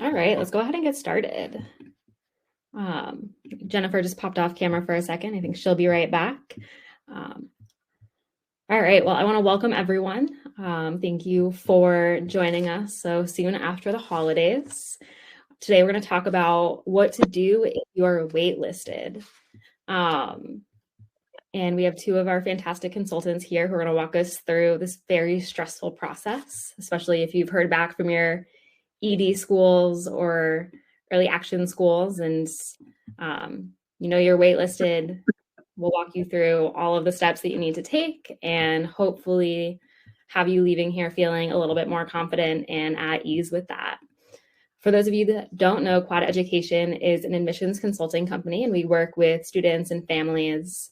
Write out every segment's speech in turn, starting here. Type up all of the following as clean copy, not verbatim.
All right, let's go ahead and get started. Jennifer just popped off camera for a second. I think she'll be right back. All right, well, I want to welcome everyone. Thank you for joining us so soon after the holidays. Today, we're going to talk about what to do if you're waitlisted. And we have two of our fantastic consultants here who are going to walk us through this very stressful process, especially if you've heard back from your ED schools or early action schools and you're waitlisted. We'll walk you through all of the steps that you need to take and hopefully have you leaving here feeling a little bit more confident and at ease with that. For those of you that don't know, Quad Education is an admissions consulting company, and we work with students and families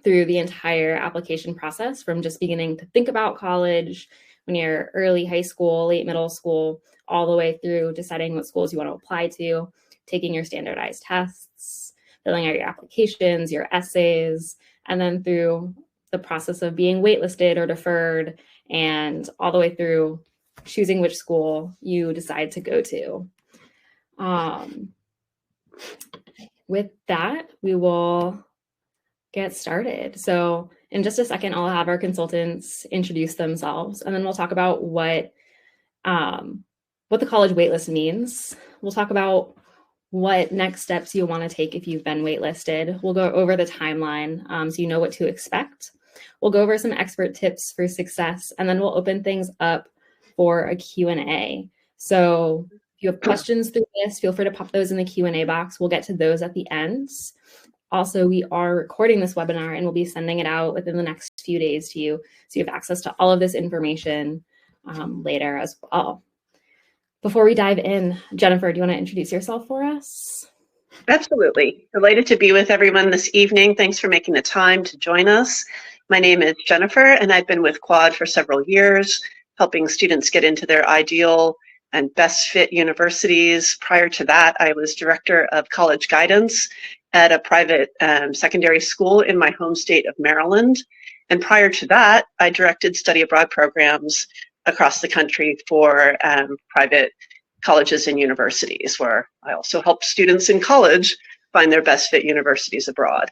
through the entire application process, from just beginning to think about college when you're early high school, late middle school, all the way through deciding what schools you want to apply to, taking your standardized tests, filling out your applications, your essays, and then through the process of being waitlisted or deferred, and all the way through choosing which school you decide to go to. With that, we will get started. So in just a second, I'll have our consultants introduce themselves, and then we'll talk about what the college waitlist means. We'll talk about what next steps you want to take if you've been waitlisted. We'll go over the timeline so you know what to expect. We'll go over some expert tips for success, and then we'll open things up for a Q&A. So if you have questions through this, feel free to pop those in the Q&A box. We'll get to those at the end. Also, we are recording this webinar and we'll be sending it out within the next few days to you, so you have access to all of this information later as well. Before we dive in, Jennifer, do you want to introduce yourself for us? Absolutely. Delighted to be with everyone this evening. Thanks for making the time to join us. My name is Jennifer, and I've been with Quad for several years, helping students get into their ideal and best fit universities. Prior to that, I was director of college guidance at a private secondary school in my home state of Maryland. And prior to that, I directed study abroad programs across the country for private colleges and universities, where I also help students in college find their best fit universities abroad.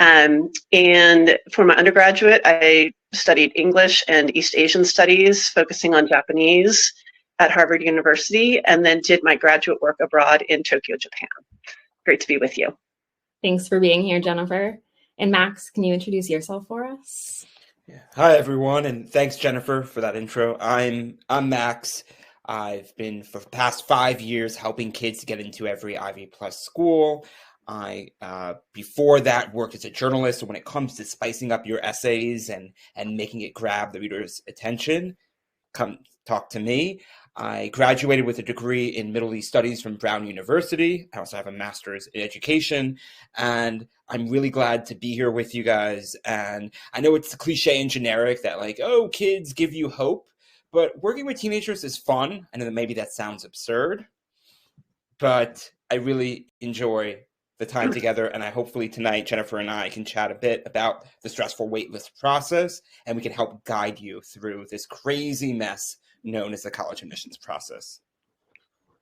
And for my undergraduate, I studied English and East Asian studies, focusing on Japanese at Harvard University, and then did my graduate work abroad in Tokyo, Japan. Great to be with you. Thanks for being here, Jennifer. And Max, can you introduce yourself for us? Hi, everyone, and thanks, Jennifer, for that intro. I'm Max. I've been for the past 5 years helping kids to get into every Ivy Plus school. I, before that, worked as a journalist. So when it comes to spicing up your essays and making it grab the reader's attention, come talk to me. I graduated with a degree in Middle East Studies from Brown University. I also have a master's in education, and I'm really glad to be here with you guys. And I know it's cliche and generic that, like, oh, kids give you hope, but working with teenagers is fun. I know that maybe that sounds absurd, but I really enjoy the time together, and hopefully tonight, Jennifer and I can chat a bit about the stressful waitlist process, and we can help guide you through this crazy mess known as the college admissions process.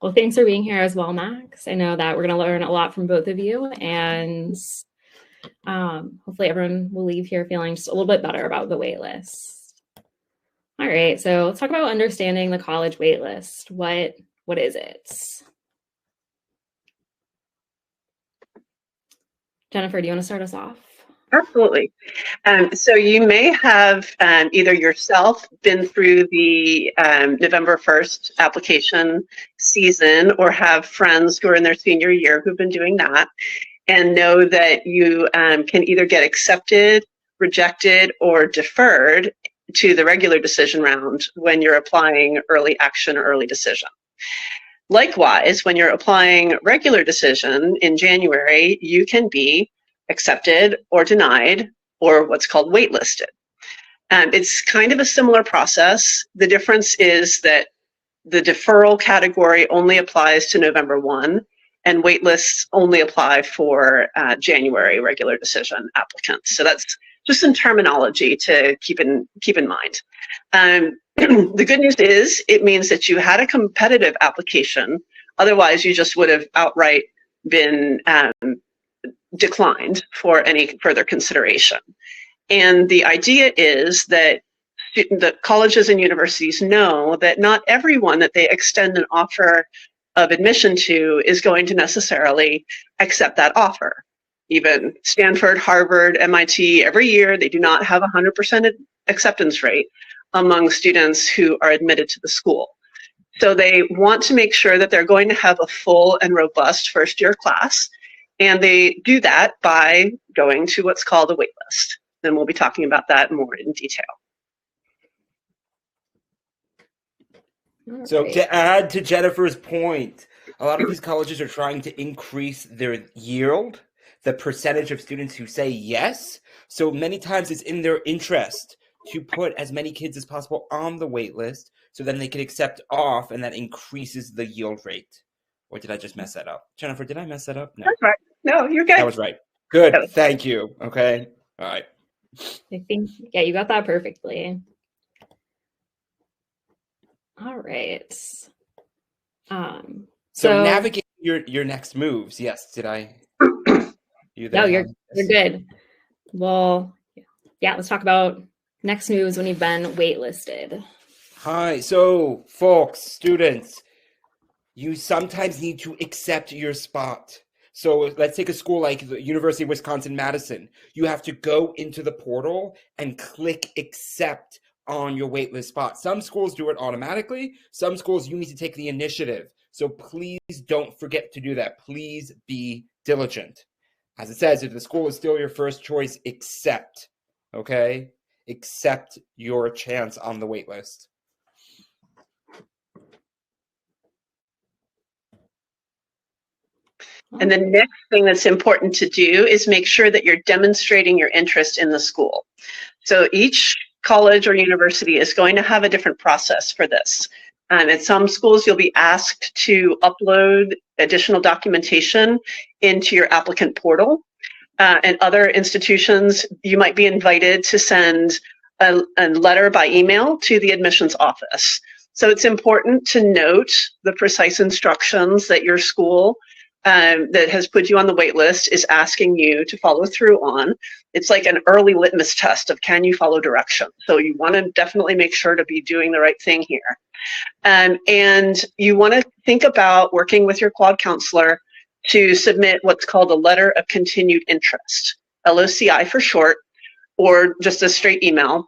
Well, thanks for being here as well, Max. I know that we're going to learn a lot from both of you, and hopefully everyone will leave here feeling just a little bit better about the waitlist. All right, so let's talk about understanding the college waitlist. What is it? Jennifer, do you want to start us off? Absolutely. So you may have either yourself been through the November 1st application season, or have friends who are in their senior year who've been doing that, and know that you can either get accepted, rejected, or deferred to the regular decision round when you're applying early action or early decision. Likewise, when you're applying regular decision in January, you can be accepted or denied, or what's called waitlisted. It's kind of a similar process. The difference is that the deferral category only applies to November 1, and waitlists only apply for January regular decision applicants. So that's just some terminology to keep in mind. The good news is it means that you had a competitive application Otherwise, you just would have outright been declined for any further consideration. And the idea is that the colleges and universities know that not everyone that they extend an offer of admission to is going to necessarily accept that offer. Even Stanford, Harvard, MIT, every year they do not have 100% acceptance rate among students who are admitted to the school. So they want to make sure that they're going to have a full and robust first-year class, and they do that by going to what's called a waitlist. And we'll be talking about that more in detail. So to add to Jennifer's point, a lot of these colleges are trying to increase their yield, the percentage of students who say yes. So many times it's in their interest to put as many kids as possible on the wait list so then they can accept off, and that increases the yield rate. Or did I just mess that up? Jennifer, did I mess that up? No. That's right. No, you're good. That was right. Good. Thank you. Okay. All right. I think, yeah, you got that perfectly. All right. So navigate your next moves. Yes. Did I? No, you're good. Well, yeah, let's talk about next moves when you've been waitlisted. Hi. So, folks, students, you sometimes need to accept your spot. So let's take a school like the University of Wisconsin-Madison. You have to go into the portal and click accept on your waitlist spot. Some schools do it automatically. Some schools you need to take the initiative. So please don't forget to do that. Please be diligent. As it says, if the school is still your first choice, accept. Okay? Accept your chance on the waitlist. And the next thing that's important to do is make sure that you're demonstrating your interest in the school. So each college or university is going to have a different process for this. At some schools, you'll be asked to upload additional documentation into your applicant portal. And other institutions, you might be invited to send a letter by email to the admissions office. So it's important to note the precise instructions that your school that has put you on the wait list is asking you to follow through on. It's like an early litmus test of can you follow directions. So you want to definitely make sure to be doing the right thing here. And you want to think about working with your quad counselor to submit what's called a letter of continued interest, LOCI for short, or just a straight email,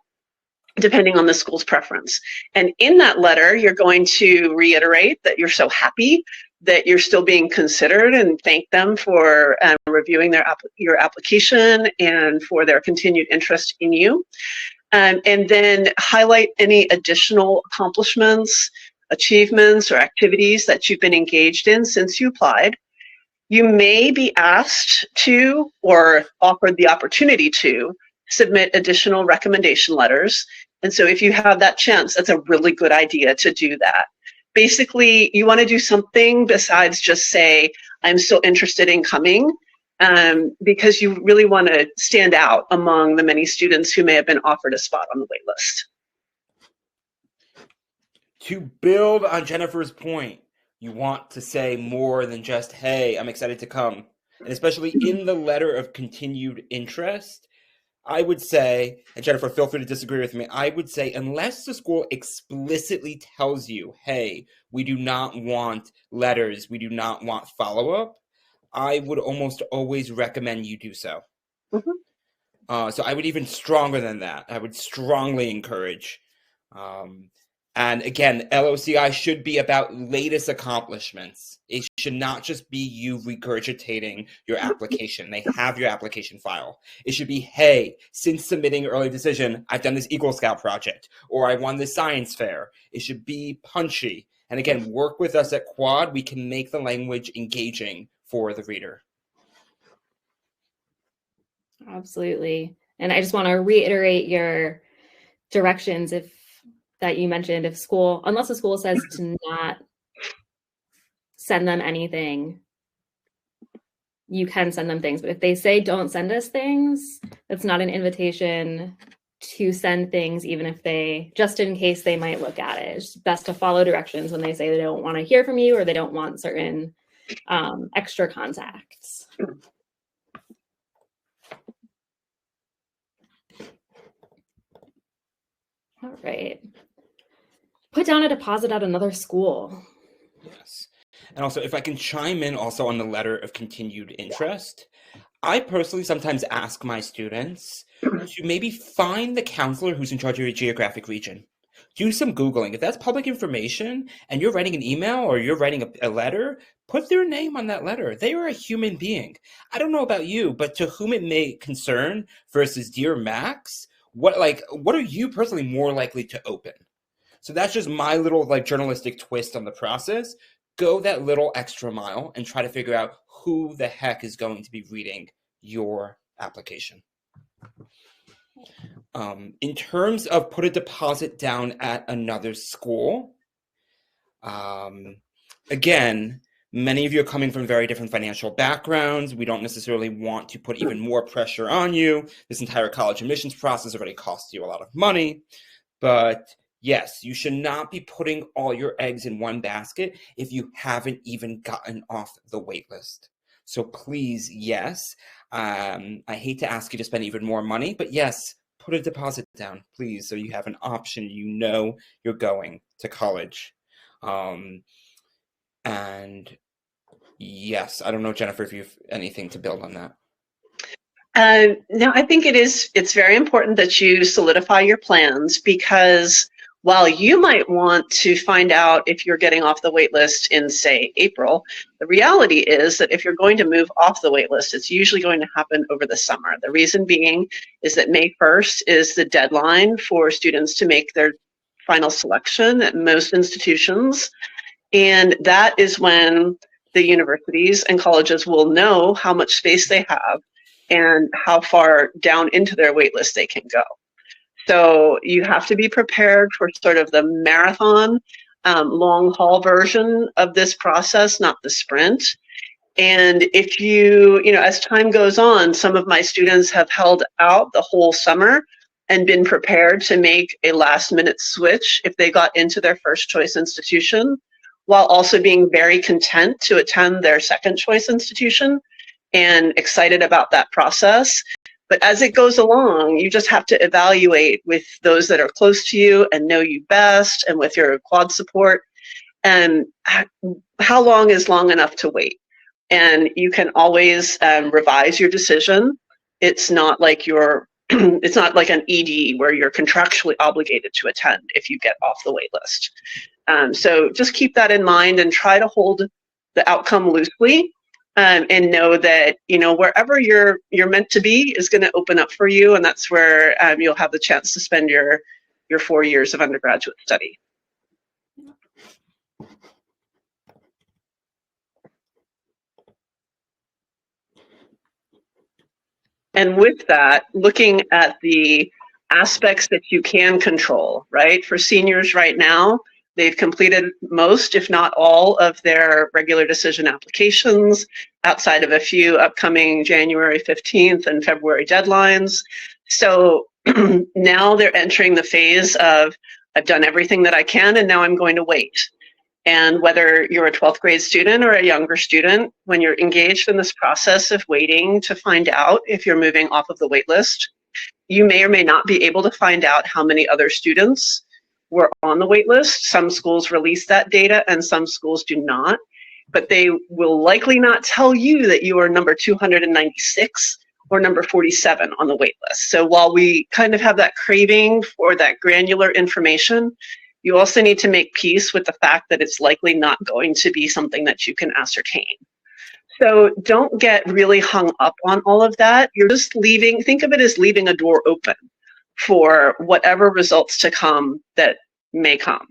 depending on the school's preference. And in that letter, you're going to reiterate that you're so happy that you're still being considered and thank them for reviewing your application and for their continued interest in you. And then highlight any additional accomplishments, achievements, or activities that you've been engaged in since you applied. You may be asked to, or offered the opportunity to, submit additional recommendation letters. And so if you have that chance, that's a really good idea to do that. Basically, you want to do something besides just say, I'm still interested in coming, because you really want to stand out among the many students who may have been offered a spot on the wait list. To build on Jennifer's point, you want to say more than just, hey, I'm excited to come. And especially in the letter of continued interest, I would say, and Jennifer, feel free to disagree with me, I would say unless the school explicitly tells you, hey, we do not want letters, we do not want follow-up, I would almost always recommend you do so. Mm-hmm. So I would even stronger than that. I would strongly encourage. And again, LOCI should be about latest accomplishments. It should not just be you regurgitating your application. They have your application file. It should be, hey, since submitting early decision, I've done this Eagle Scout project, or I won this science fair. It should be punchy. And again, work with us at Quad. We can make the language engaging for the reader. Absolutely. And I just want to reiterate your directions that you mentioned. If school, unless the school says to not send them anything, you can send them things. But if they say don't send us things, that's not an invitation to send things, even if just in case they might look at it. It's best to follow directions when they say they don't want to hear from you or they don't want certain extra contacts. All right. Put down a deposit at another school. Yes. And also, if I can chime in also on the letter of continued interest, I personally sometimes ask my students to maybe find the counselor who's in charge of your geographic region. Do some Googling. If that's public information and you're writing an email or you're writing a letter, put their name on that letter. They are a human being. I don't know about you, but to whom it may concern versus Dear Max, what are you personally more likely to open? So that's just my little journalistic twist on the process. Go that little extra mile and try to figure out who the heck is going to be reading your application. In terms of put a deposit down at another school, again, many of you are coming from very different financial backgrounds. We don't necessarily want to put even more pressure on you. This entire college admissions process already costs you a lot of money. But yes, you should not be putting all your eggs in one basket if you haven't even gotten off the wait list. So please, yes, I hate to ask you to spend even more money, but yes, put a deposit down, please, so you have an option. You know you're going to college. And yes, I don't know, Jennifer, if you have anything to build on that. No, I think it's very important that you solidify your plans, because while you might want to find out if you're getting off the wait list in, say, April, the reality is that if you're going to move off the wait list, it's usually going to happen over the summer. The reason being is that May 1st is the deadline for students to make their final selection at most institutions. And that is when the universities and colleges will know how much space they have and how far down into their wait list they can go. So you have to be prepared for sort of the marathon, long haul version of this process, not the sprint. And if as time goes on, some of my students have held out the whole summer and been prepared to make a last minute switch if they got into their first choice institution, while also being very content to attend their second choice institution and excited about that process. But as it goes along, you just have to evaluate with those that are close to you and know you best, and with your quad support, and how long is long enough to wait. And you can always revise your decision. It's not like it's not like an ED where you're contractually obligated to attend if you get off the wait list. So just keep that in mind and try to hold the outcome loosely. And know that wherever you're meant to be is going to open up for you, and that's where you'll have the chance to spend your 4 years of undergraduate study. And with that, looking at the aspects that you can control, right? For seniors right now, they've completed most, if not all, of their regular decision applications, outside of a few upcoming January 15th and February deadlines. So now they're entering the phase of, I've done everything that I can, and now I'm going to wait. And whether you're a 12th grade student or a younger student, when you're engaged in this process of waiting to find out if you're moving off of the wait list, you may or may not be able to find out how many other students were on the wait list. Some schools release that data and some schools do not, but they will likely not tell you that you are number 296 or number 47 on the wait list. So while we kind of have that craving for that granular information, you also need to make peace with the fact that it's likely not going to be something that you can ascertain. So don't get really hung up on all of that. You're just think of it as leaving a door open for whatever results to come that may come.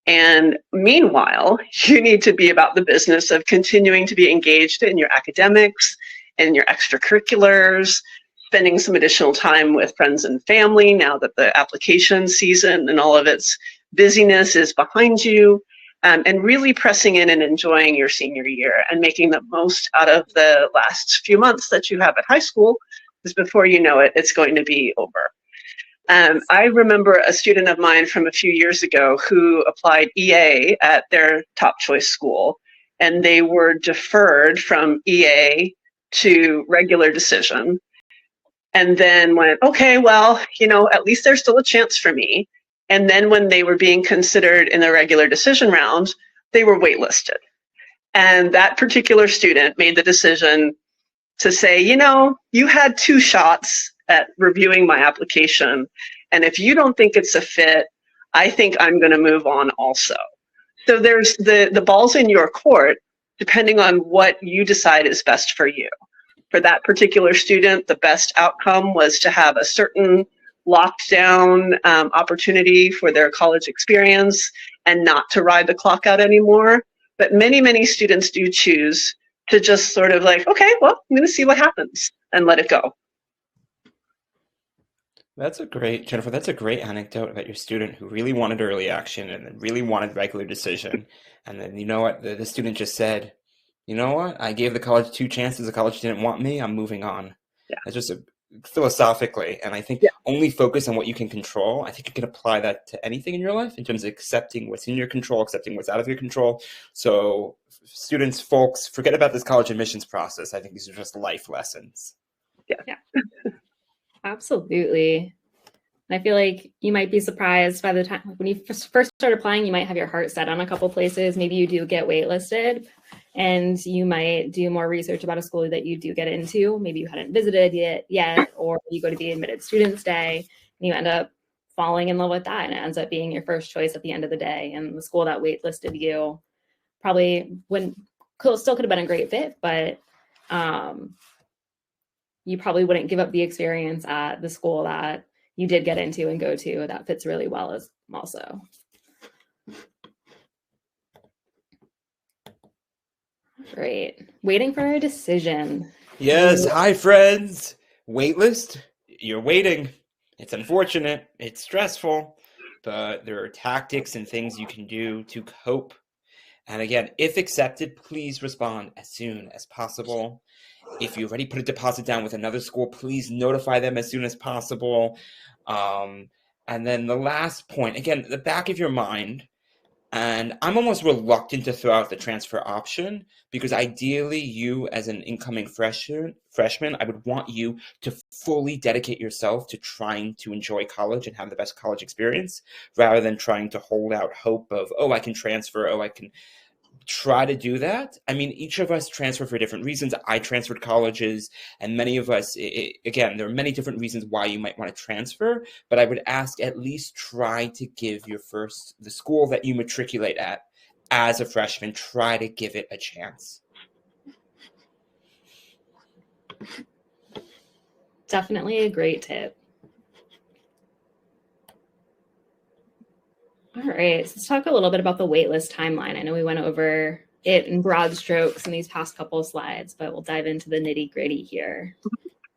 And meanwhile, you need to be about the business of continuing to be engaged in your academics and your extracurriculars, spending some additional time with friends and family now that the application season and all of its busyness is behind you, and really pressing in and enjoying your senior year and making the most out of the last few months that you have at high school, because before you know it, it's going to be over. I remember a student of mine from a few years ago who applied EA at their top choice school, and they were deferred from EA to regular decision, and then went, okay, well, at least there's still a chance for me. And then when they were being considered in the regular decision round, they were waitlisted. And that particular student made the decision to say, you had 2 shots at reviewing my application. And if you don't think it's a fit, I think I'm going to move on also. So there's the ball's in your court, depending on what you decide is best for you. For that particular student, the best outcome was to have a certain locked down opportunity for their college experience and not to ride the clock out anymore. But many, many students do choose to just sort of like, okay, well, I'm going to see what happens and let it go. Jennifer, that's a great anecdote about your student who really wanted early action and then really wanted regular decision. And then, you know what, the student just said, you know what, I gave the college 2 chances, the college didn't want me, I'm moving on. Yeah. That's just philosophically, and I think only focus on what you can control. I think you can apply that to anything in your life in terms of accepting what's in your control, accepting what's out of your control. So students, folks, forget about this college admissions process. I think these are just life lessons. Yeah. Absolutely. And I feel like you might be surprised by the time when you first start applying, you might have your heart set on a couple places. Maybe you do get waitlisted, and you might do more research about a school that you do get into. Maybe you hadn't visited yet, or you go to the admitted students day and you end up falling in love with that, and it ends up being your first choice at the end of the day. And the school that waitlisted you probably still could have been a great fit, but you probably wouldn't give up the experience at the school that you did get into and go to that fits really well as also. Great. Waiting for a decision. Yes. Hi, friends. Waitlist. You're waiting. It's unfortunate. It's stressful, but there are tactics and things you can do to cope. And again, if accepted, please respond as soon as possible. If you've already put a deposit down with another school, please notify them as soon as possible. And then the last point, again, the back of your mind, and I'm almost reluctant to throw out the transfer option because ideally you as an incoming freshman, I would want you to fully dedicate yourself to trying to enjoy college and have the best college experience rather than trying to hold out hope of, oh, I can transfer, oh, I can try to do that. I mean, each of us transfer for different reasons. I transferred colleges, and many of us, again, there are many different reasons why you might want to transfer, but I would ask at least try to give the school that you matriculate at as a freshman, try to give it a chance. Definitely a great tip. All right, so let's talk a little bit about the waitlist timeline. I know we went over it in broad strokes in these past couple of slides, but we'll dive into the nitty-gritty here.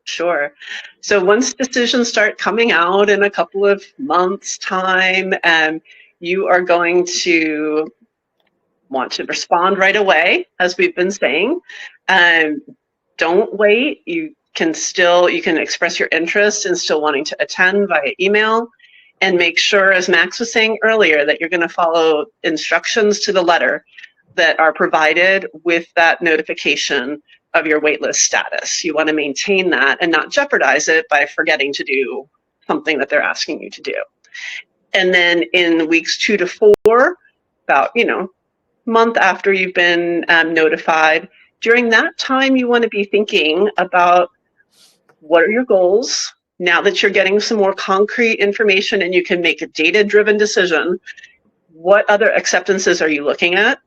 Sure. So once decisions start coming out in a couple of months' time, you are going to want to respond right away, as we've been saying. Don't wait. You can express your interest in still wanting to attend via email. And make sure, as Max was saying earlier, that you're going to follow instructions to the letter that are provided with that notification of your waitlist status. You want to maintain that and not jeopardize it by forgetting to do something that they're asking you to do. And then in weeks 2 to 4, about, month after you've been notified, during that time, you want to be thinking about what are your goals. Now that you're getting some more concrete information and you can make a data-driven decision, what other acceptances are you looking at?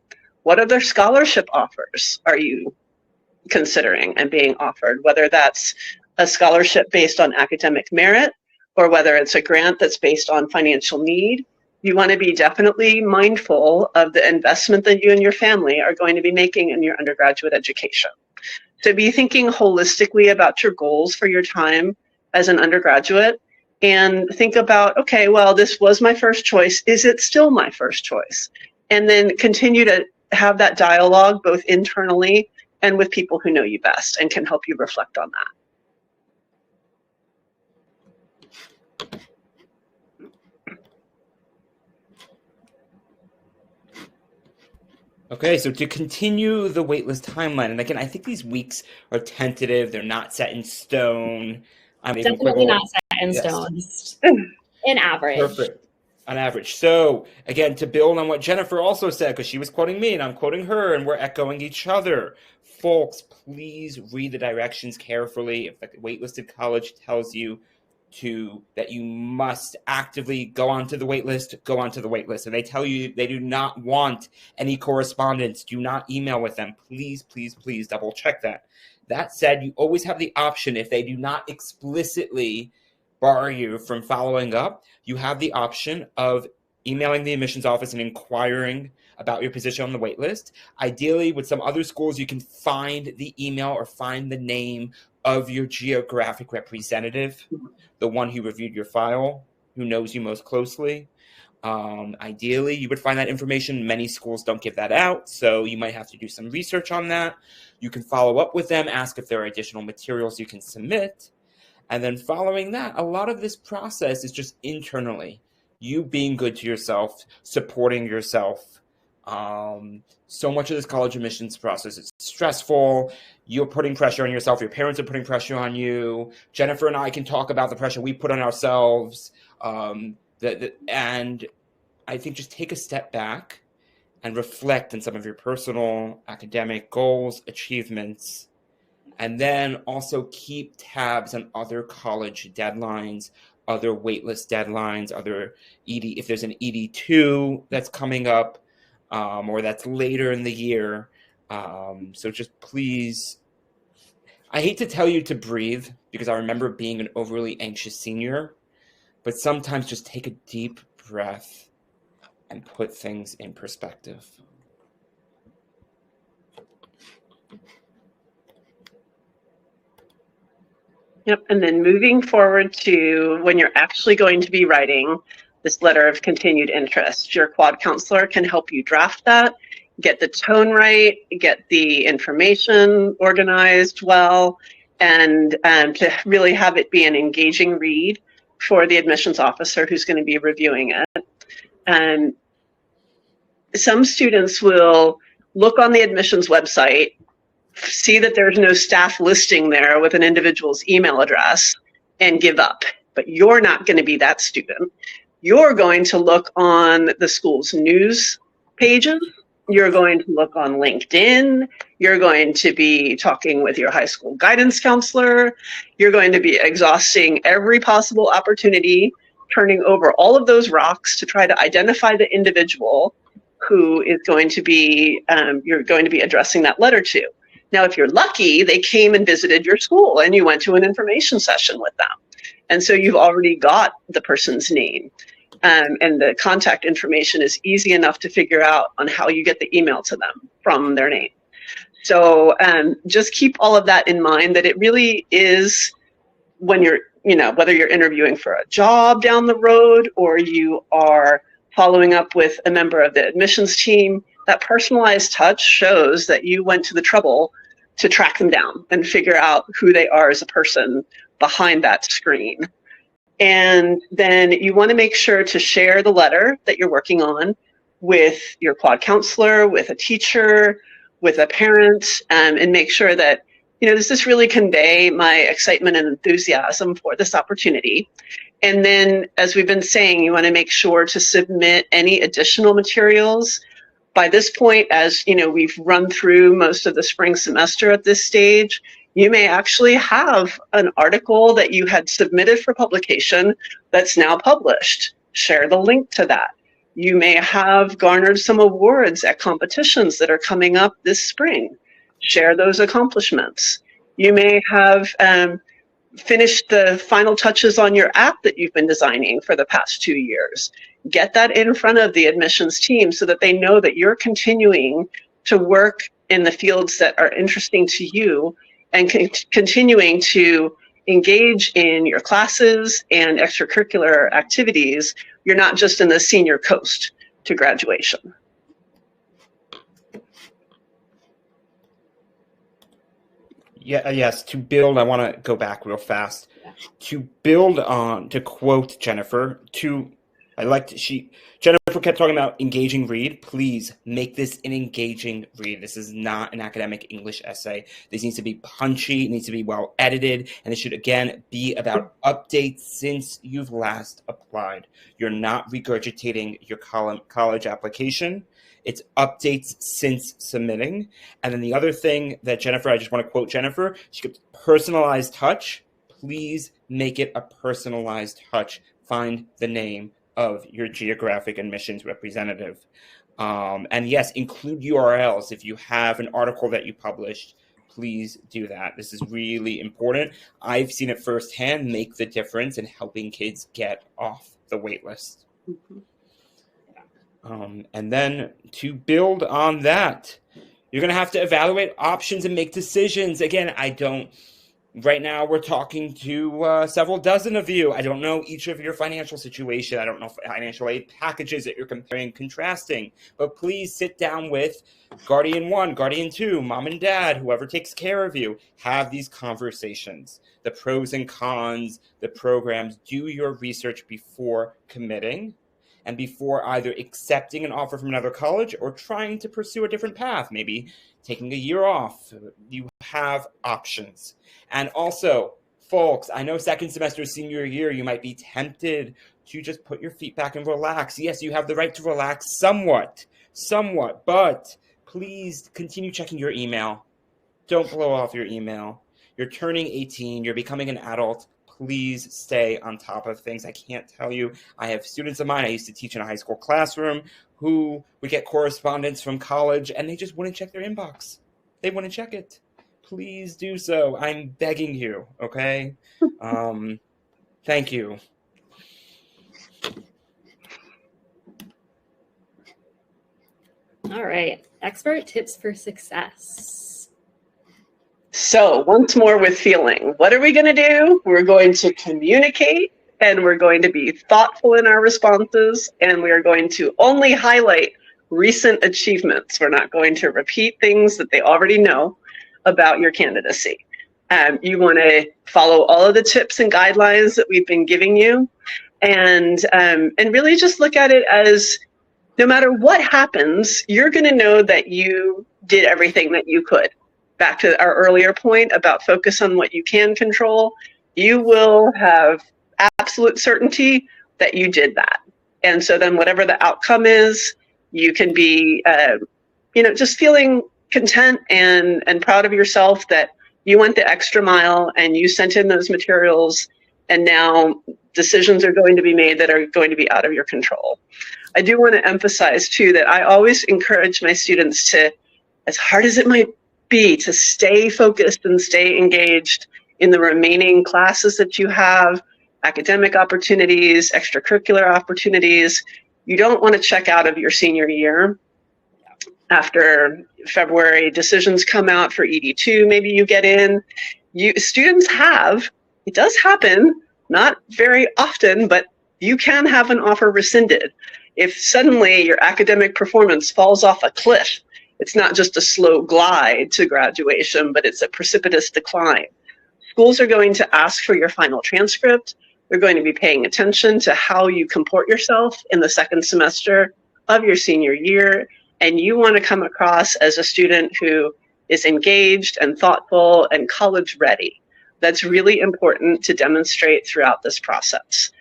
What other scholarship offers are you considering and being offered? Whether that's a scholarship based on academic merit or whether it's a grant that's based on financial need, you want to be definitely mindful of the investment that you and your family are going to be making in your undergraduate education. So be thinking holistically about your goals for your time as an undergraduate and think about, okay, well, this was my first choice. Is it still my first choice? And then continue to have that dialogue both internally and with people who know you best and can help you reflect on that. Okay, so to continue the waitlist timeline, and again, I think these weeks are tentative; they're not set in stone. I'm even Definitely not quibble. set in Yes, stone, just an average. perfect. On average. So again, to build on what Jennifer also said, because she was quoting me and I'm quoting her, and we're echoing each other. Folks, please read the directions carefully. If the waitlisted college tells you that you must actively go onto the waitlist, go onto the waitlist. And they tell you they do not want any correspondence, do not email with them. Please, please, please double check that. That said, you always have the option, if they do not explicitly bar you from following up, you have the option of emailing the admissions office and inquiring about your position on the wait list. Ideally, with some other schools, you can find the email or find the name of your geographic representative, the one who reviewed your file, who knows you most closely. Ideally, you would find that information. Many schools don't give that out, so you might have to do some research on that. You can follow up with them, ask if there are additional materials you can submit. And then following that, a lot of this process is just internally, you being good to yourself, supporting yourself. So much of this college admissions process is stressful. You're putting pressure on yourself. Your parents are putting pressure on you. Jennifer and I can talk about the pressure we put on ourselves. And I think just take a step back and reflect on some of your personal academic goals, achievements, and then also keep tabs on other college deadlines, other waitlist deadlines, other ED, if there's an ED2 that's coming up, or that's later in the year. So just please, I hate to tell you to breathe, because I remember being an overly anxious senior, but sometimes just take a deep breath and put things in perspective. Yep. And then moving forward to when you're actually going to be writing this letter of continued interest, your quad counselor can help you draft that, get the tone right, get the information organized well, and to really have it be an engaging read for the admissions officer who's going to be reviewing it. And some students will look on the admissions website, see that there's no staff listing there with an individual's email address, and give up. But you're not going to be that student. You're going to look on the school's news pages. You're going to look on LinkedIn. You're going to be talking with your high school guidance counselor. You're going to be exhausting every possible opportunity, turning over all of those rocks to try to identify the individual who is going to be, you're going to be addressing that letter to. Now, if you're lucky, they came and visited your school and you went to an information session with them. And so you've already got the person's name. And the contact information is easy enough to figure out on how you get the email to them from their name. So just keep all of that in mind, that it really is when you're, whether you're interviewing for a job down the road or you are following up with a member of the admissions team, that personalized touch shows that you went to the trouble to track them down and figure out who they are as a person behind that screen. And then you want to make sure to share the letter that you're working on with your quad counselor, with a teacher, with a parent, and make sure that, does this really convey my excitement and enthusiasm for this opportunity? And then, as we've been saying, you want to make sure to submit any additional materials. By this point, as we've run through most of the spring semester at this stage, you may actually have an article that you had submitted for publication that's now published. Share the link to that. You may have garnered some awards at competitions that are coming up this spring. Share those accomplishments. You may have finished the final touches on your app that you've been designing for the past 2 years. Get that in front of the admissions team so that they know that you're continuing to work in the fields that are interesting to you and continuing to engage in your classes and extracurricular activities. You're not just in the senior coast to graduation. Yeah, yes, to build, I want to go back real fast. To build on, to quote Jennifer, to Jennifer kept talking about engaging read. Please make this an engaging read. This is not an academic English essay. This needs to be punchy, it needs to be well edited, and it should, again, be about updates since you've last applied. You're not regurgitating your college application. It's updates since submitting. And then the other thing that Jennifer, I just want to quote Jennifer, she kept personalized touch. Please make it a personalized touch. Find the name of your geographic admissions representative. And yes, include URLs. If you have an article that you published, please do that. This is really important. I've seen it firsthand make the difference in helping kids get off the wait list. Mm-hmm. And then to build on that, you're going to have to evaluate options and make decisions. Again, right now we're talking to several dozen of you. I don't know each of your financial situation. I don't know financial aid packages that you're comparing, contrasting, but please sit down with Guardian 1, Guardian 2, mom and dad, whoever takes care of you. Have these conversations, the pros and cons, the programs. Do your research before committing and before either accepting an offer from another college or trying to pursue a different path, maybe taking a year off. You have options. And also, folks, I know second semester senior year, you might be tempted to just put your feet back and relax. Yes, you have the right to relax somewhat, but please continue checking your email. Don't blow off your email. You're turning 18, you're becoming an adult. Please stay on top of things. I can't tell you. I have students of mine, I used to teach in a high school classroom, who would get correspondence from college and they just wouldn't check their inbox. They wouldn't check it. Please do so. I'm begging you, okay? Thank you. All right, expert tips for success. So once more with feeling, what are we going to do? We're going to communicate, and we're going to be thoughtful in our responses, and we are going to only highlight recent achievements. We're not going to repeat things that they already know about your candidacy. You want to follow all of the tips and guidelines that we've been giving you, and really just look at it as no matter what happens, you're going to know that you did everything that you could. Back to our earlier point about focus on what you can control, you will have absolute certainty that you did that. And so then whatever the outcome is, you can be, just feeling content and proud of yourself that you went the extra mile and you sent in those materials, and now decisions are going to be made that are going to be out of your control. I do want to emphasize too that I always encourage my students to, as hard as it might be, to stay focused and stay engaged in the remaining classes that you have, academic opportunities, extracurricular opportunities. You don't want to check out of your senior year. After February, decisions come out for ED2, maybe you get in. Students have, it does happen, not very often, but you can have an offer rescinded. If suddenly your academic performance falls off a cliff, it's not just a slow glide to graduation, but it's a precipitous decline. Schools are going to ask for your final transcript. They're going to be paying attention to how you comport yourself in the second semester of your senior year. And you want to come across as a student who is engaged and thoughtful and college ready. That's really important to demonstrate throughout this process.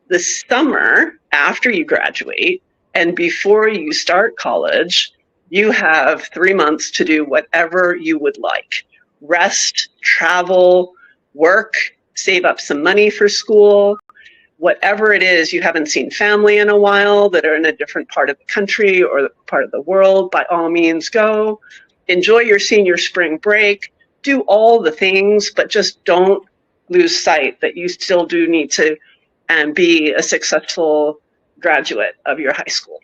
The summer after you graduate and before you start college, you have 3 months to do whatever you would like. Rest, travel, work, save up some money for school. Whatever it is, you haven't seen family in a while that are in a different part of the country or part of the world, by all means go. Enjoy your senior spring break. Do all the things, but just don't lose sight that you still do need to be a successful graduate of your high school.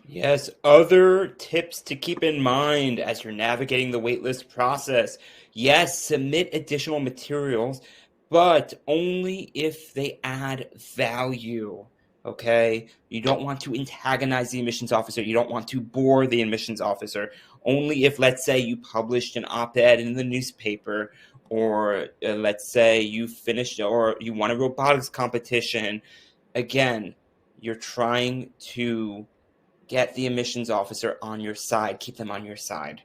Yes, other tips to keep in mind as you're navigating the waitlist process. Yes, submit additional materials, but only if they add value, okay? You don't want to antagonize the admissions officer. You don't want to bore the admissions officer. Only if, let's say, you published an op-ed in the newspaper, or let's say you finished or you won a robotics competition. Again, you're trying to get the admissions officer on your side, keep them on your side.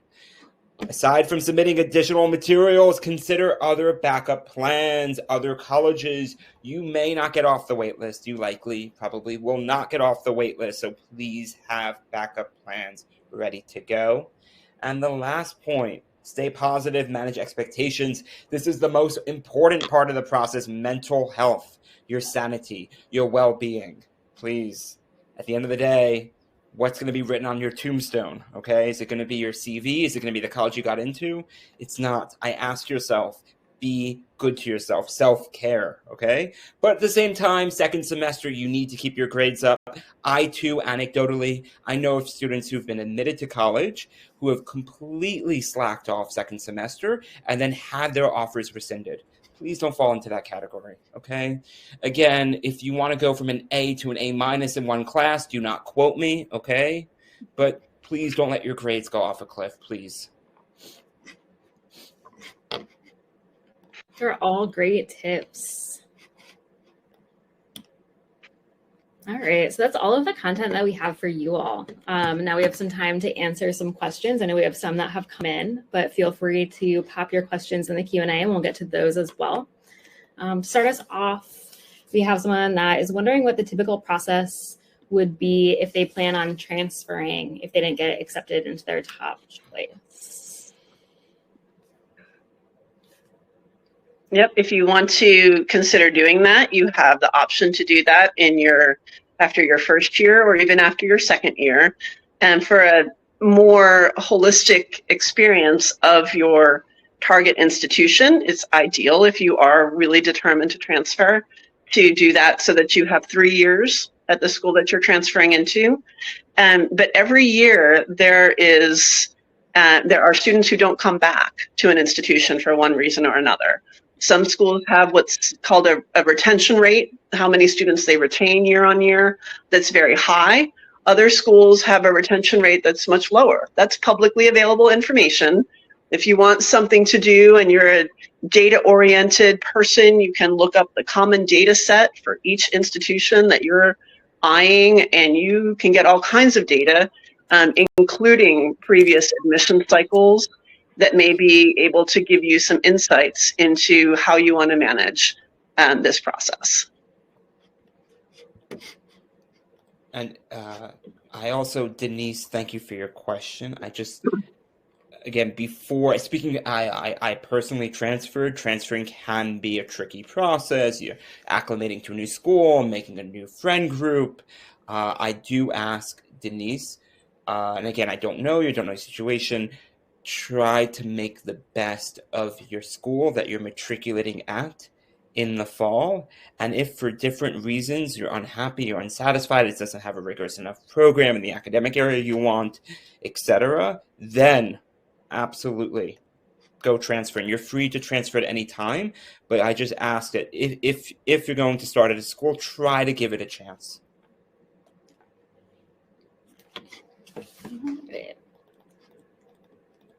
Aside from submitting additional materials, consider other backup plans, other colleges. You may not get off the wait list. You probably will not get off the wait list. So please have backup plans ready to go. And the last point, stay positive, manage expectations. This is the most important part of the process: mental health, your sanity, your well-being. Please, at the end of the day, what's going to be written on your tombstone, okay? Is it going to be your CV? Is it going to be the college you got into? It's not. I ask yourself, be good to yourself, self-care, okay? But at the same time, second semester, you need to keep your grades up. I too, anecdotally, I know of students who've been admitted to college who have completely slacked off second semester and then had their offers rescinded. Please don't fall into that category, okay? Again, if you want to go from an A to an A- in one class, do not quote me, okay? But please don't let your grades go off a cliff, please. They're all great tips. All right, so that's all of the content that we have for you all. Now we have some time to answer some questions. I know we have some that have come in, but feel free to pop your questions in the Q&A and we'll get to those as well. To start us off, we have someone that is wondering what the typical process would be if they plan on transferring, if they didn't get accepted into their top choice. Yep. If you want to consider doing that, you have the option to do that after your first year or even after your second year. And for a more holistic experience of your target institution, it's ideal if you are really determined to transfer to do that so that you have 3 years at the school that you're transferring into. But every year there are students who don't come back to an institution for one reason or another. Some schools have what's called a retention rate, how many students they retain year on year, that's very high. Other schools have a retention rate that's much lower. That's publicly available information. If you want something to do and you're a data-oriented person, you can look up the common data set for each institution that you're eyeing, and you can get all kinds of data, including previous admission cycles, that may be able to give you some insights into how you want to manage this process. And I also, Denise, thank you for your question. Again, before speaking, I personally transferred. Transferring can be a tricky process. You're acclimating to a new school, making a new friend group. I do ask Denise, and again, I don't know your situation. Try to make the best of your school that you're matriculating at in the fall. And if for different reasons you're unhappy, you're unsatisfied, it doesn't have a rigorous enough program in the academic area you want, etc., then absolutely go transfer. And you're free to transfer at any time, but I just ask that if you're going to start at a school, try to give it a chance.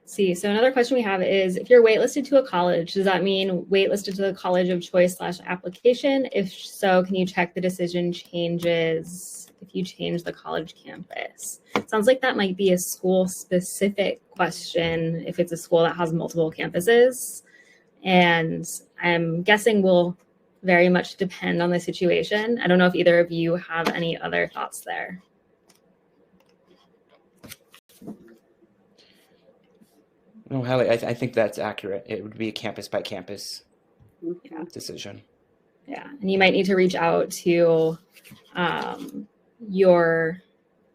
See, so another question we have is, if you're waitlisted to a college, does that mean waitlisted to the college of choice / application? If so, can you check the decision changes if you change the college campus? It sounds like that might be a school specific question if it's a school that has multiple campuses. And I'm guessing will very much depend on the situation. I don't know if either of you have any other thoughts there. No, Hallie, I think that's accurate. It would be a campus by campus decision. Yeah, and you might need to reach out to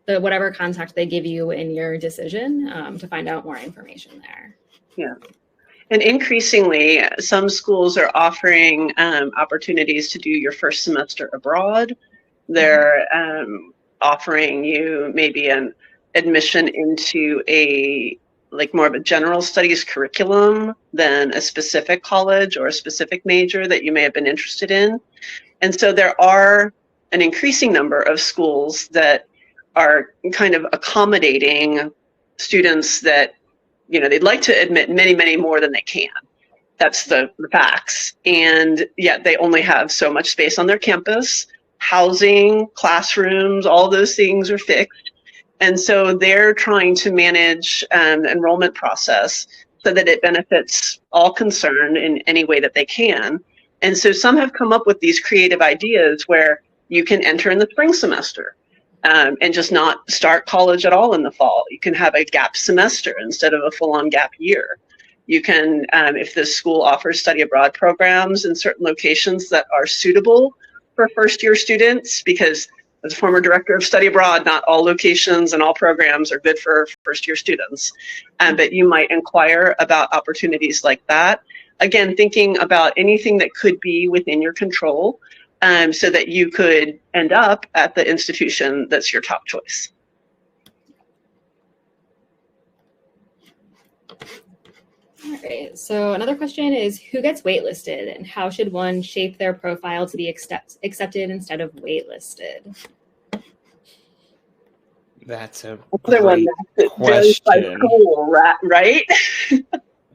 whatever contact they give you in your decision to find out more information there. Yeah. And increasingly, some schools are offering opportunities to do your first semester abroad. They're offering you maybe an admission into more of a general studies curriculum than a specific college or a specific major that you may have been interested in. And so there are an increasing number of schools that are kind of accommodating students that they'd like to admit many, many more than they can. That's the facts. And yet they only have so much space on their campus. Housing, classrooms, all those things are fixed. And so they're trying to manage the enrollment process so that it benefits all concerned in any way that they can. And so some have come up with these creative ideas where you can enter in the spring semester and just not start college at all in the fall. You can have a gap semester instead of a full-on gap year. You can, if the school offers study abroad programs in certain locations that are suitable for first-year students, because as a former director of study abroad, not all locations and all programs are good for first-year students. But you might inquire about opportunities like that. Again, thinking about anything that could be within your control so that you could end up at the institution that's your top choice. All right, so another question is, who gets waitlisted and how should one shape their profile to be accepted instead of waitlisted? That's a great question. Right?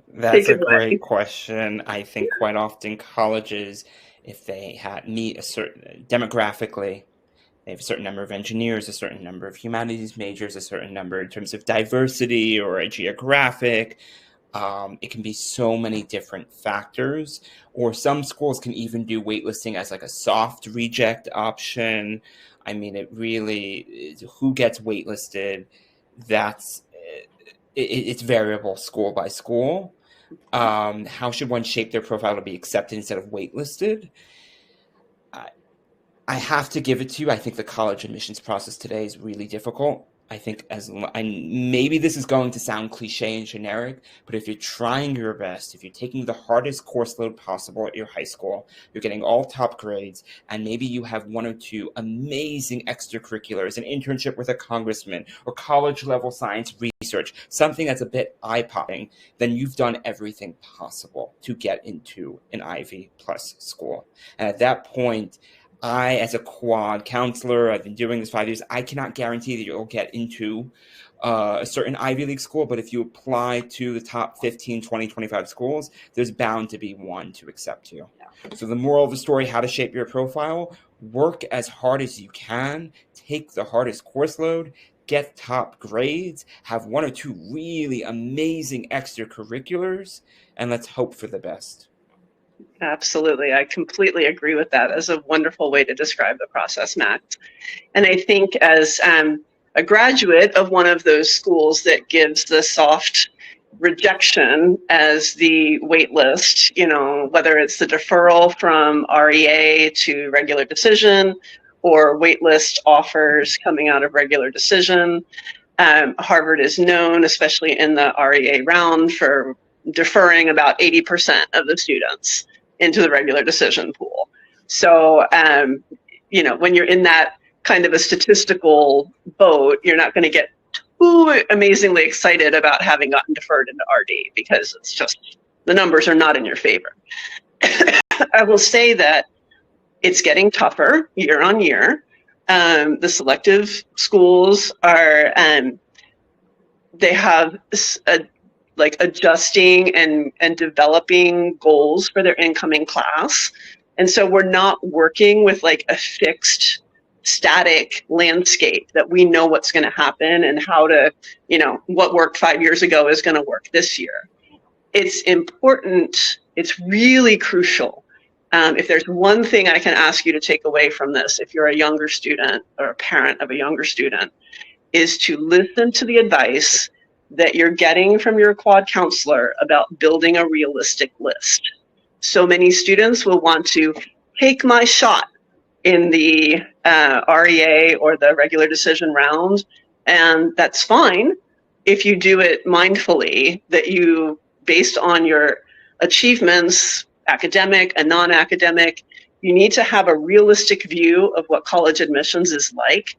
That's a great question. I think quite often colleges, if they meet a certain demographically, they have a certain number of engineers, a certain number of humanities majors, a certain number in terms of diversity or a geographic. It can be so many different factors, or some schools can even do waitlisting as like a soft reject option. I mean, it really, who gets waitlisted, it's variable school by school. How should one shape their profile to be accepted instead of waitlisted? I have to give it to you. I think the college admissions process today is really difficult. I think maybe this is going to sound cliche and generic, but if you're trying your best, if you're taking the hardest course load possible at your high school, you're getting all top grades, and maybe you have one or two amazing extracurriculars, an internship with a congressman, or college level science research, something that's a bit eye-popping, then you've done everything possible to get into an Ivy plus school. And at that point, I, as a quad counselor, I've been doing this 5 years, I cannot guarantee that you'll get into a certain Ivy League school, but if you apply to the top 15, 20, 25 schools, there's bound to be one to accept you. So the moral of the story, how to shape your profile, work as hard as you can, take the hardest course load, get top grades, have one or two really amazing extracurriculars, and let's hope for the best. Absolutely. I completely agree with that as a wonderful way to describe the process, Max. And I think as a graduate of one of those schools that gives the soft rejection as the wait list, whether it's the deferral from REA to regular decision or waitlist offers coming out of regular decision, Harvard is known, especially in the REA round, for deferring about 80% of the students into the regular decision pool. So, when you're in that kind of a statistical boat, you're not going to get too amazingly excited about having gotten deferred into RD because it's just, the numbers are not in your favor. I will say that it's getting tougher year on year. The selective schools are, they have adjusting and developing goals for their incoming class. And so we're not working with like a fixed static landscape that we know what's going to happen and how to, what worked 5 years ago is going to work this year. It's important. It's really crucial. If there's one thing I can ask you to take away from this, if you're a younger student or a parent of a younger student, is to listen to the advice that you're getting from your quad counselor about building a realistic list. So many students will want to take my shot in the REA or the regular decision round, and that's fine if you do it mindfully, that you, based on your achievements, academic and non-academic, you need to have a realistic view of what college admissions is like,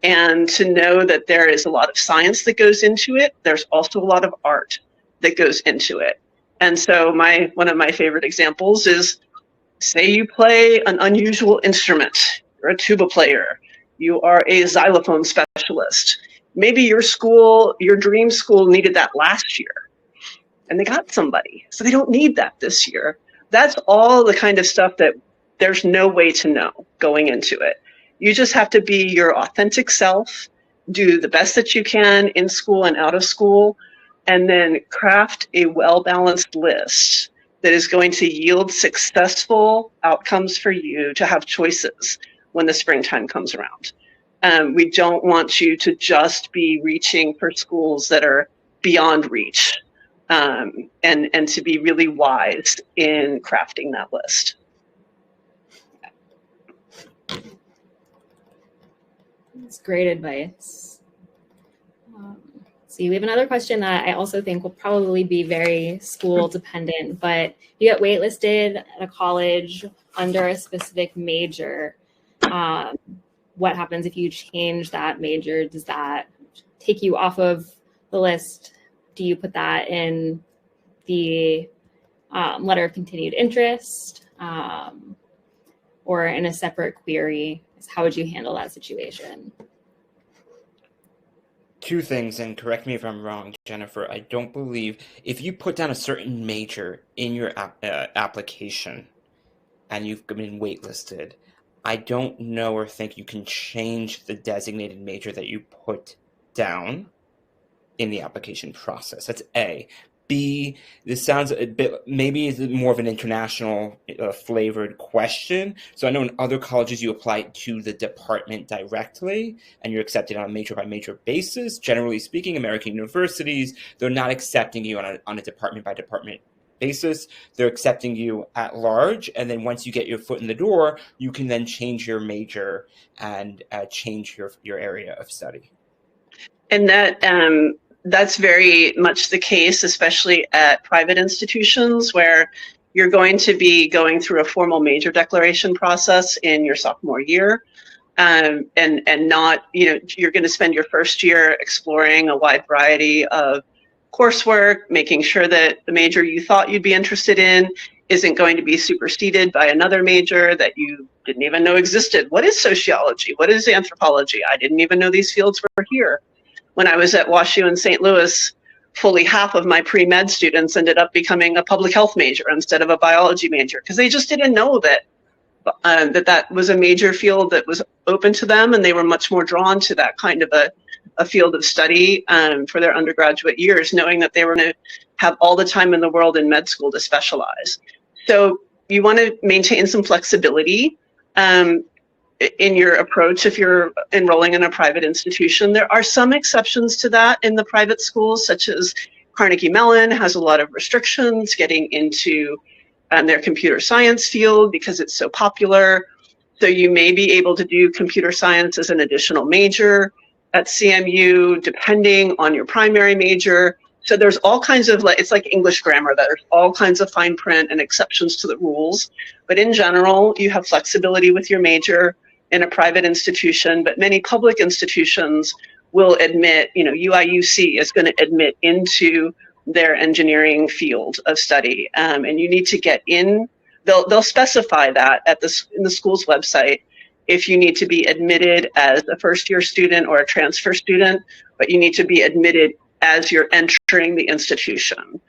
and to know that there is a lot of science that goes into it. There's also a lot of art that goes into it. And so one of my favorite examples is, say you play an unusual instrument. You're a tuba player. You are a xylophone specialist. Maybe your school, your dream school, needed that last year. and they got somebody. So they don't need that this year. That's all the kind of stuff that there's no way to know going into it. You just have to be your authentic self, do the best that you can in school and out of school, and then craft a well-balanced list that is going to yield successful outcomes for you to have choices when the springtime comes around. We don't want you to just be reaching for schools that are beyond reach, and to be really wise in crafting that list. That's great advice. See, we have another question that I also think will probably be very school dependent, but you get waitlisted at a college under a specific major. What happens if you change that major? Does that take you off of the list? Do you put that in the letter of continued interest, or in a separate query? How would you handle that situation? Two things, and correct me if I'm wrong, Jennifer. I don't believe if you put down a certain major in your application and you've been waitlisted, I don't know or think you can change the designated major that you put down in the application process. That's A. B, this sounds a bit, maybe it's more of an international flavored question. So I know in other colleges you apply to the department directly and you're accepted on a major by major basis. Generally speaking, American universities, they're not accepting you on a department by department basis. They're accepting you at large. And then once you get your foot in the door, you can then change your major and change your area of study. And that's very much the case, especially at private institutions where you're going to be going through a formal major declaration process in your sophomore year. And not, you're going to spend your first year exploring a wide variety of coursework, making sure that the major you thought you'd be interested in isn't going to be superseded by another major that you didn't even know existed. What is sociology? What is anthropology? I didn't even know these fields were here. When I was at WashU in St. Louis, fully half of my pre-med students ended up becoming a public health major instead of a biology major because they just didn't know that that was a major field that was open to them, and they were much more drawn to that kind of a field of study for their undergraduate years, knowing that they were going to have all the time in the world in med school to specialize. So you want to maintain some flexibility in your approach if you're enrolling in a private institution. There are some exceptions to that in the private schools, such as Carnegie Mellon has a lot of restrictions getting into their computer science field because it's so popular. So you may be able to do computer science as an additional major at CMU, depending on your primary major. So there's all kinds of, it's like English grammar, there's all kinds of fine print and exceptions to the rules. But in general, you have flexibility with your major in a private institution, but many public institutions will admit, UIUC is going to admit into their engineering field of study. And you need to get in, they'll specify that in the school's website if you need to be admitted as a first-year student or a transfer student, but you need to be admitted as you're entering the institution.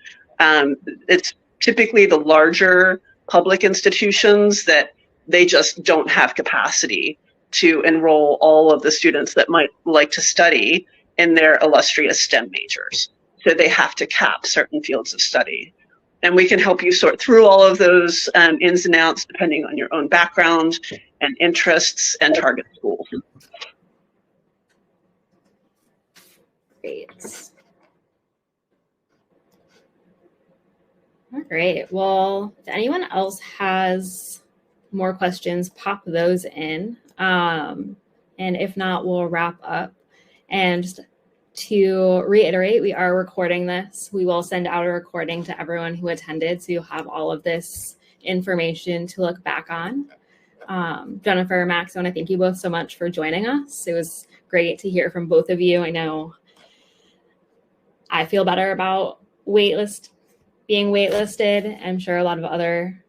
It's typically the larger public institutions that they just don't have capacity to enroll all of the students that might like to study in their illustrious STEM majors. So they have to cap certain fields of study. And we can help you sort through all of those ins and outs depending on your own background and interests and target schools. Great. All right. Well, if anyone else has more questions, pop those in. And if not, we'll wrap up. And just to reiterate, we are recording this. We will send out a recording to everyone who attended, so you'll have all of this information to look back on. Jennifer, Max, I want to thank you both so much for joining us. It was great to hear from both of you. I know I feel better about being waitlisted. I'm sure a lot of other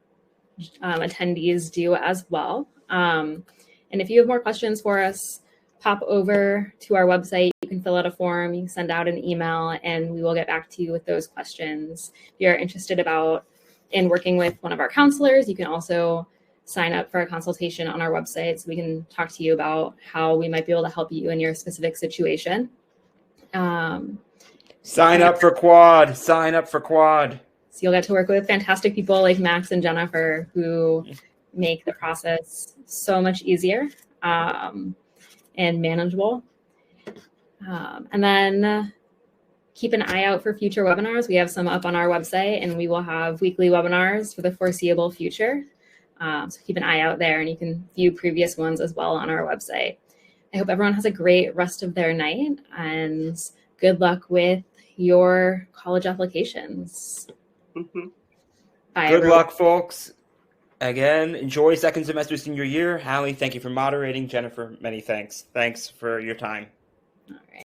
attendees do as well. And if you have more questions for us, pop over to our website. You can can fill out a form, you can send out an email, and we will get back to you with those questions. If you're interested in working with one of our counselors, you can also sign up for a consultation on our website so we can talk to you about how we might be able to help you in your specific situation. Sign up for Quad. Sign up for Quad. So you'll get to work with fantastic people like Max and Jennifer who make the process so much easier and manageable. And then keep an eye out for future webinars. We have some up on our website, and we will have weekly webinars for the foreseeable future. So keep an eye out there, and you can view previous ones as well on our website. I hope everyone has a great rest of their night, and good luck with your college applications. Mm-hmm. Bye, Good everyone. luck, folks. Again, enjoy second semester senior year. Hallie, thank you for moderating. Jennifer, many thanks. Thanks for your time. All right.